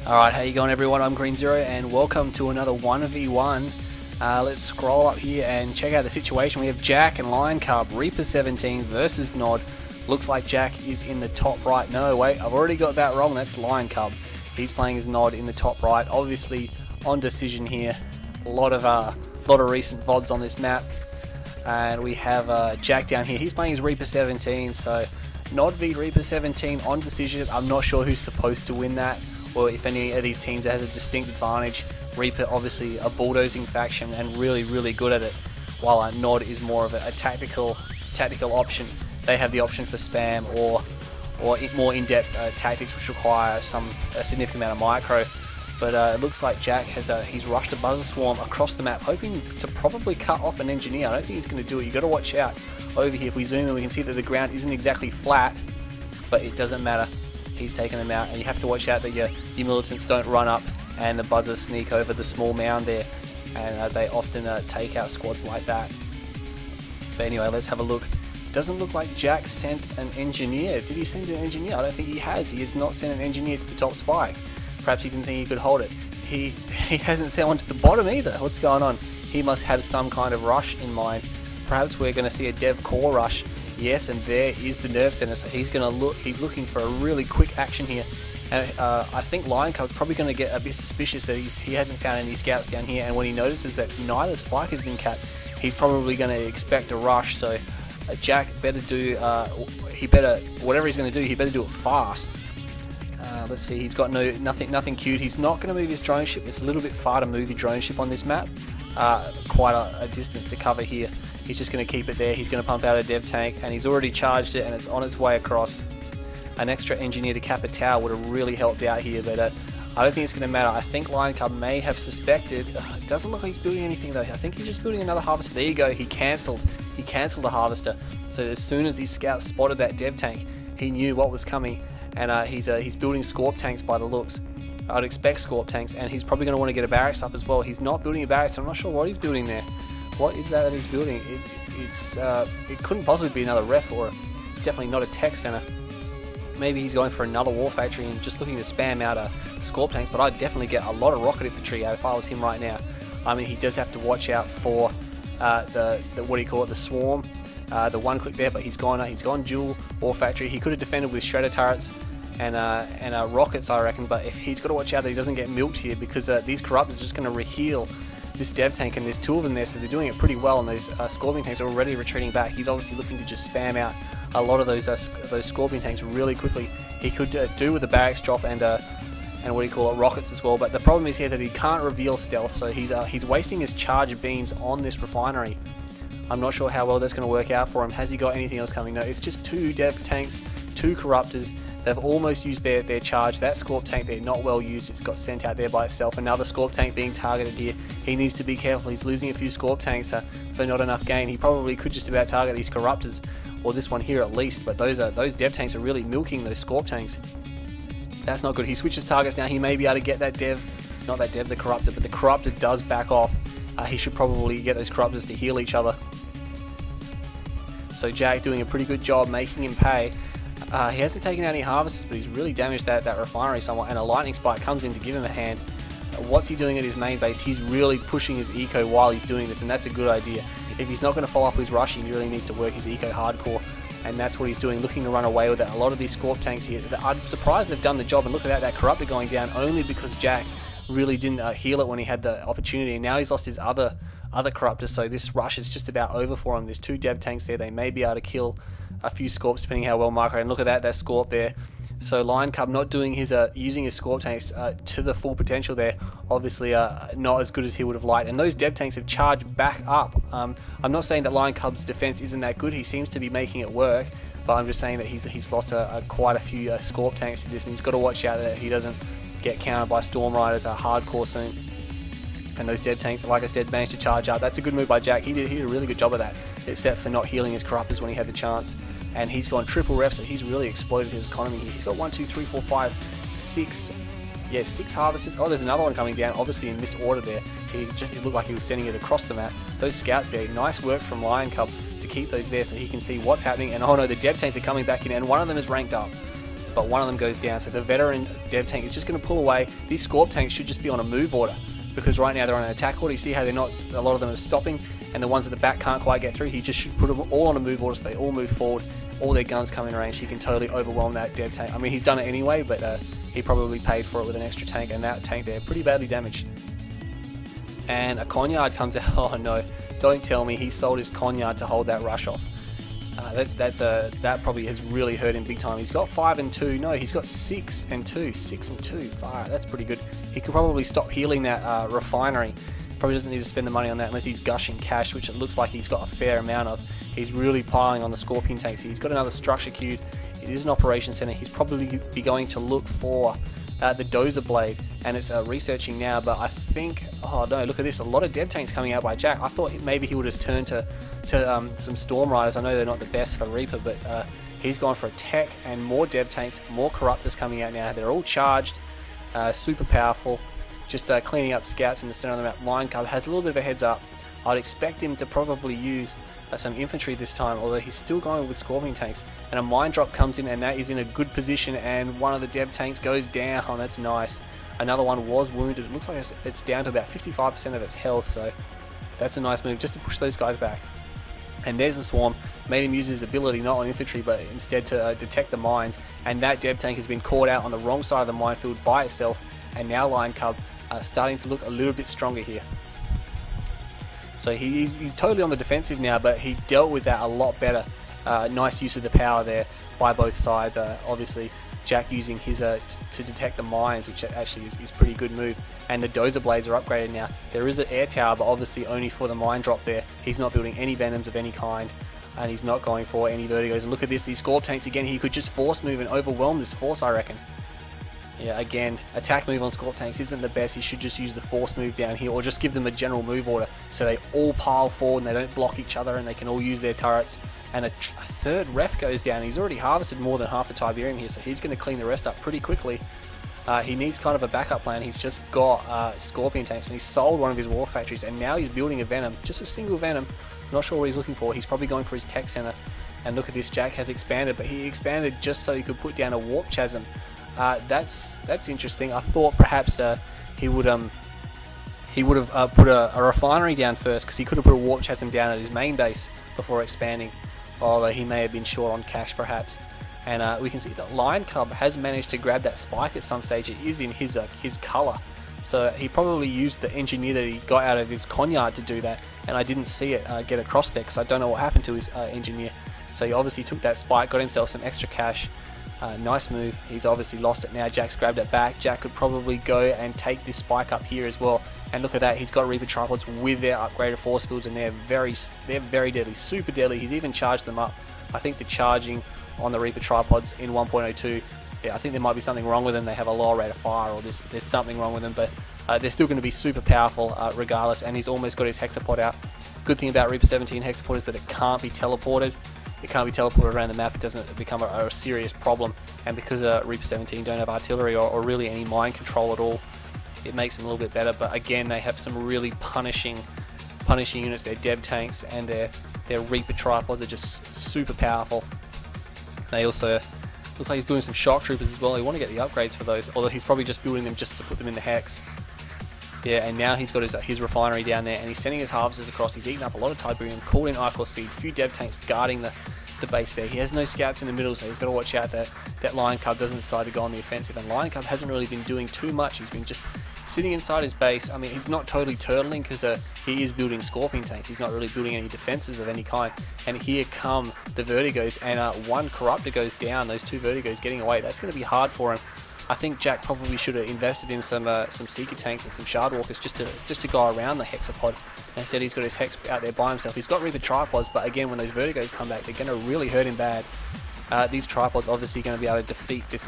Alright, how you going everyone? I'm Green Zero and welcome to another 1v1. Let's scroll up here and check out the situation. We have Jack and lJackl, Reaper 17 versus Nod. Looks like Jack is in the top right. No, wait, I've already got that wrong. That's lJackl. He's playing as Nod in the top right. Obviously on decision here. A lot of recent VODs on this map. And we have Jack down here. He's playing as Reaper 17, so Nod v Reaper 17 on decision. I'm not sure who's supposed to win that, or if any of these teams has a distinct advantage. Reaper obviously a bulldozing faction and really good at it, while Nod is more of a tactical option. They have the option for spam or more in-depth tactics which require a significant amount of micro. But it looks like Jack has he's rushed a buzzer swarm across the map, hoping to probably cut off an engineer. I don't think he's going to do it. You've got to watch out over here. If we zoom in, we can see that the ground isn't exactly flat, but it doesn't matter. He's taken them out, and you have to watch out that your militants don't run up and the buzzers sneak over the small mound there, and they often take out squads like that. But anyway, let's have a look. Doesn't look like Jack sent an engineer. Did he send an engineer? I don't think he has. He has not sent an engineer to the top spike. Perhaps he didn't think he could hold it. He hasn't sent one to the bottom either. What's going on? He must have some kind of rush in mind. Perhaps we're going to see a dev core rush. Yes, and there is the nerve center. So he's looking for a really quick action here. And I think lJackl is probably going to get a bit suspicious that he hasn't found any scouts down here. And when he notices that neither spike has been capped, he's probably going to expect a rush. So Jack better do whatever he's going to do. He better do it fast. Let's see, he's got nothing queued. He's not going to move his drone ship. It's a little bit far to move your drone ship on this map. Quite a distance to cover here. He's just going to keep it there. He's going to pump out a dev tank, and he's already charged it, and it's on its way across. An extra engineer to cap a tower would have really helped out here, but I don't think it's going to matter. I think lJackl may have suspected. It doesn't look like he's building anything though. I think he's just building another harvester. There you go. He cancelled the harvester. So as soon as his scouts spotted that dev tank, he knew what was coming. And he's building Scorp tanks by the looks. I'd expect Scorp tanks, and he's probably going to want to get a barracks up as well. He's not building a barracks. I'm not sure what he's building there. What is that he's building? It couldn't possibly be another ref, or it's definitely not a tech center. Maybe he's going for another war factory and just looking to spam out Scorp tanks. But I'd definitely get a lot of rocket infantry out if I was him right now. I mean, he does have to watch out for the what do you call it, the swarm. The one click there, but he's gone dual war factory. He could have defended with shredder turrets and rockets, I reckon, but if he's got to watch out that he doesn't get milked here, because these corruptors are just going to reheal this dev tank, and there's two of them there, so they're doing it pretty well, and those scorpion tanks are already retreating back. He's obviously looking to just spam out a lot of those scorpion tanks really quickly. He could do with a barracks drop and what do you call it, rockets as well, but the problem is here that he can't reveal stealth, so he's wasting his charge beams on this refinery. I'm not sure how well that's going to work out for him. Has he got anything else coming? No, it's just two dev tanks, two corruptors. They've almost used their charge. That Scorp tank there, not well used. It's got sent out there by itself. Another Scorp tank being targeted here. He needs to be careful. He's losing a few Scorp tanks for not enough gain. He probably could just about target these corruptors, or this one here at least. But those dev tanks are really milking those Scorp tanks. That's not good. He switches targets now. He may be able to get that dev, not that dev, the corruptor, but the corruptor does back off. He should probably get those corruptors to heal each other. So Jack doing a pretty good job making him pay. He hasn't taken out any harvesters, but he's really damaged that refinery somewhat, and a lightning spike comes in to give him a hand. What's he doing at his main base? He's really pushing his eco while he's doing this, and that's a good idea. If he's not going to follow up his rush, he really needs to work his eco hardcore, and that's what he's doing, looking to run away with it. A lot of these Scorp tanks here, I'm surprised they've done the job, and look at that corruptor going down only because Jack really didn't heal it when he had the opportunity, and now he's lost his other corruptors, so this rush is just about over for him. There's two dev tanks there. They may be able to kill a few Scorps depending how well micro, and look at that Scorp there. So lJackl not doing his using his Scorp tanks to the full potential there. Obviously not as good as he would have liked, and those dev tanks have charged back up. I'm not saying that lJackl's defense isn't that good. He seems to be making it work, but I'm just saying that he's lost quite a few Scorp tanks to this, and he's got to watch out that he doesn't get countered by Storm Riders hardcore soon. And those dev tanks, like I said, managed to charge up. That's a good move by Jack. He did a really good job of that, except for not healing his corruptors when he had the chance. And he's gone triple ref, so he's really exploded his economy here. He's got 1, 2, 3, 4, 5, 6. Yeah, 6 harvesters. Oh, there's another one coming down, obviously in misorder there. It looked like he was sending it across the map. Those scouts there, nice work from lJackl to keep those there so he can see what's happening. And oh no, the dev tanks are coming back in, and one of them is ranked up. but one of them goes down. So the veteran dev tank is just going to pull away. These Scorp tanks should just be on a move order, because right now they're on an attack order. You see how they're not, a lot of them are stopping, and the ones at the back can't quite get through. He just should put them all on a move order so they all move forward. All their guns come in range. He can totally overwhelm that dev tank. I mean, he's done it anyway, but he probably paid for it with an extra tank, and that tank there pretty badly damaged. And a Conyard comes out. Oh no, don't tell me he sold his Conyard to hold that rush off. That probably has really hurt him big time. He's got 5 and 2. No, he's got 6 and 2. 6 and 2. Fire, that's pretty good. He could probably stop healing that refinery. Probably doesn't need to spend the money on that unless he's gushing cash, which it looks like he's got a fair amount of. He's really piling on the Scorpion tanks. He's got another structure queued. It is an operations center. He's probably be going to look for the Dozer Blade, and it's researching now. But I think, oh no, look at this, a lot of dev tanks coming out by Jack. I thought maybe he would just turn to some Storm Riders. I know they're not the best for Reaper, but he's gone for a tech and more dev tanks, more Corruptors coming out now. They're all charged, super powerful. Just cleaning up scouts in the center of the map. lJackl has a little bit of a heads up. I'd expect him to probably use some infantry this time, although he's still going with Scorpion tanks. And a mine drop comes in, and that is in a good position, and one of the dev tanks goes down. Oh, that's nice. Another one was wounded. It looks like it's down to about 55% of its health, so that's a nice move just to push those guys back. And there's the swarm. Made him use his ability not on infantry, but instead to detect the mines. And that dev tank has been caught out on the wrong side of the minefield by itself, and now lJackl starting to look a little bit stronger here. So he's totally on the defensive now, but he dealt with that a lot better. Nice use of the power there by both sides. Obviously, Jack using his to detect the mines, which actually is pretty good move. And the Dozer Blades are upgraded now. There is an air tower, but obviously only for the mine drop there. He's not building any Venoms of any kind, and he's not going for any Vertigos. And look at this, these Scorp tanks again. He could just force move and overwhelm this force, I reckon. Yeah, again, attack move on Scorp tanks isn't the best. He should just use the force move down here, or just give them a general move order so they all pile forward and they don't block each other, and they can all use their turrets. And a third ref goes down. He's already harvested more than half the Tiberium here, so he's going to clean the rest up pretty quickly. He needs kind of a backup plan. He's just got Scorpion tanks, and he's sold one of his war factories, and now he's building a Venom, just a single Venom. Not sure what he's looking for. He's probably going for his tech center. And look at this, Jack has expanded, but he expanded just so he could put down a warp chasm. That's interesting. I thought perhaps he would have put a refinery down first, because he could have put a warp chasm down at his main base before expanding, although he may have been short on cash perhaps. And we can see that lJackl has managed to grab that spike at some stage. It is in his color, so he probably used the engineer that he got out of his Conyard to do that, and I didn't see it get across there because I don't know what happened to his engineer. So he obviously took that spike, got himself some extra cash. Nice move. He's obviously lost it now. Jack's grabbed it back. Jack could probably go and take this spike up here as well. And look at that. He's got Reaper tripods with their upgraded force fields, and they're very deadly, super deadly. He's even charged them up. I think the charging on the Reaper tripods in 1.02, yeah, I think there might be something wrong with them. They have a lower rate of fire, or there's something wrong with them, but they're still going to be super powerful regardless. And he's almost got his hexapod out. Good thing about Reaper 17 hexapod is that it can't be teleported. It can't be teleported around the map. It doesn't become a serious problem. And because Reaper 17 don't have artillery or really any mine control at all, it makes them a little bit better. But again, they have some really punishing units. Their dev tanks and their Reaper tripods are just super powerful. They also looks like he's doing some shock troopers as well. He want to get the upgrades for those, although he's probably just building them just to put them in the hex. Yeah, and now he's got his refinery down there, and he's sending his harvesters across. He's eating up a lot of Tiberium, called in Ichor Seed, few dev tanks guarding the base there. He has no scouts in the middle, so he's got to watch out that lJackl doesn't decide to go on the offensive. And lJackl hasn't really been doing too much. He's been just sitting inside his base. I mean, he's not totally turtling because he is building Scorpion tanks. He's not really building any defenses of any kind. And here come the Vertigos, and one Corruptor goes down. Those two Vertigos getting away. That's going to be hard for him. I think Jack probably should have invested in some Seeker tanks and some Shard Walkers just to go around the hexapod. Instead, he's got his hex out there by himself. He's got Reaper tripods, but again, when those Vertigos come back, they're going to really hurt him bad. These tripods obviously going to be able to defeat this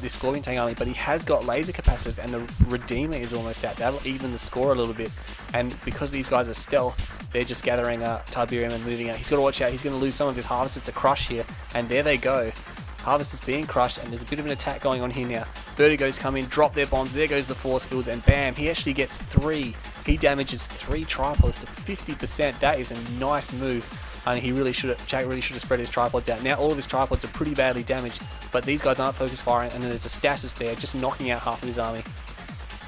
this Scorpion tank army, but he has got laser capacitors, and the Redeemer is almost out. That'll even the score a little bit. And because these guys are stealth, they're just gathering Tiberium and moving out. He's got to watch out. He's going to lose some of his harvesters to crush here, and there they go. Harvest is being crushed, and there's a bit of an attack going on here now. Vertigos come in, drop their bombs, there goes the force fields, and bam, he actually gets 3. He damages 3 tripods to 50%. That is a nice move. I mean, Jack really should have spread his tripods out. Now all of his tripods are pretty badly damaged, but these guys aren't focus firing, and then there's a stasis there just knocking out half of his army.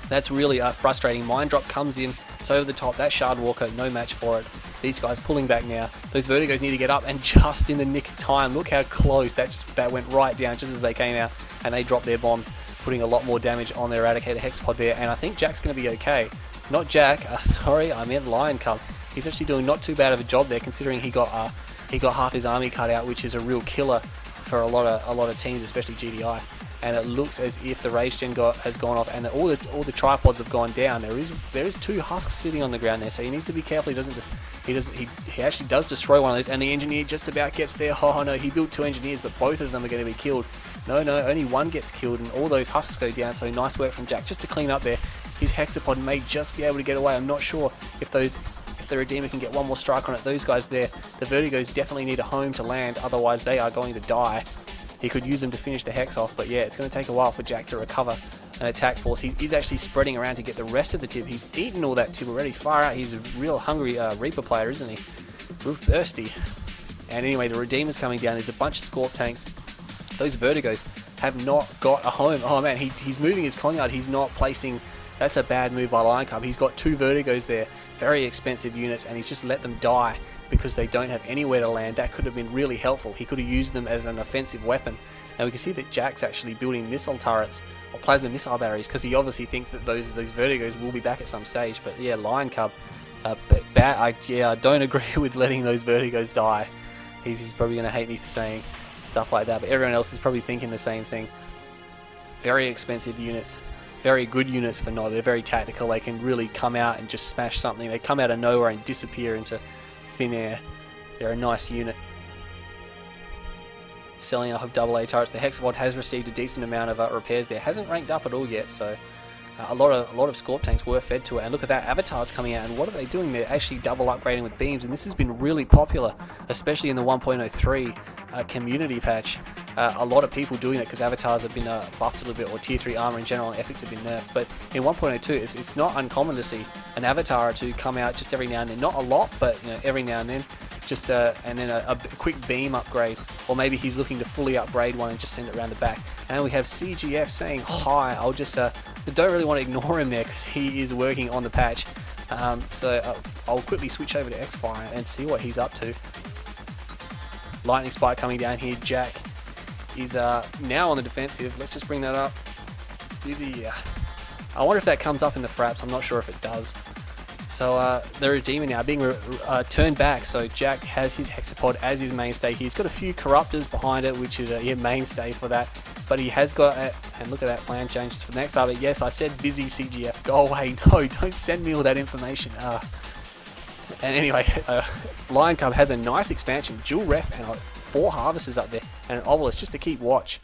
That's really frustrating. Mind Drop comes in, it's over the top. That Shard Walker, no match for it. These guys pulling back now. Those Vertigos need to get up, and just in the nick of time, look how close that went right down just as they came out, and they dropped their bombs, putting a lot more damage on their Eradicator Hexapod there. And I think Jack's going to be okay. Not Jack, sorry, I meant lJackl. He's actually doing not too bad of a job there, considering he got half his army cut out, which is a real killer for a lot of teams, especially GDI. And it looks as if the Rage Gen has gone off, and all the tripods have gone down. There is 2 husks sitting on the ground there, so he needs to be careful. He actually does destroy one of those, and the engineer just about gets there. Oh no, he built 2 engineers, but both of them are going to be killed. No, only one gets killed, and all those husks go down. So nice work from Jack just to clean up there. His Hexapod may just be able to get away. I'm not sure if the Redeemer can get one more strike on it. Those guys there, the Vertigos definitely need a home to land, otherwise they are going to die. He could use them to finish the Hex off, but yeah, it's going to take a while for Jack to recover an attack force. He's actually spreading around to get the rest of the tib. He's eaten all that tib already. Far out. He's a real hungry Reaper player, isn't he? Real thirsty. And anyway, the Redeemer's coming down. There's a bunch of Scorp tanks. Those Vertigos have not got a home. Oh man, he's moving his Conyard. He's not placing... That's a bad move by lJackl. He's got 2 Vertigos there. Very expensive units, and he's just let them die because they don't have anywhere to land. That could have been really helpful. He could have used them as an offensive weapon. And we can see that Jack's actually building missile turrets or plasma missile batteries, because he obviously thinks that those Vertigos will be back at some stage. But yeah, lJackl, I don't agree with letting those Vertigos die. He's probably going to hate me for saying stuff like that, but everyone else is probably thinking the same thing. Very expensive units. Very good units for Nod. They're very tactical. They can really come out and just smash something. They come out of nowhere and disappear into thin air. They're a nice unit. Selling off of AA turrets. The Hexapod has received a decent amount of repairs there. Hasn't ranked up at all yet, so a lot of Scorp tanks were fed to it. And look at that, Avatar's coming out, and what are they doing? They're actually double upgrading with beams, and this has been really popular, especially in the 1.03 community patch. A lot of people doing it because Avatars have been buffed a little bit, or tier 3 armor in general, and epics have been nerfed. But in 1.02 it's not uncommon to see an Avatar to come out just every now and then. Not a lot, but you know, every now and then. Just and then a quick beam upgrade, or maybe he's looking to fully upgrade one and just send it around the back. And we have CGF saying hi. I'll just don't really want to ignore him there because he is working on the patch. So I'll quickly switch over to Xfire and see what he's up to. Lightning Spike coming down here. Jack is now on the defensive. Let's just bring that up. Busy. I wonder if that comes up in the fraps. I'm not sure if it does. So the Redeemer now being turned back, so Jack has his Hexapod as his mainstay. He's got a few Corruptors behind it, which is a mainstay for that. But he has got, and look at that plan changes for the next update. Yes, I said busy CGF. Go away. No, don't send me all that information. And anyway, lJackl has a nice expansion. Dual ref and 4 Harvesters up there. And an Obelisk just to keep watch.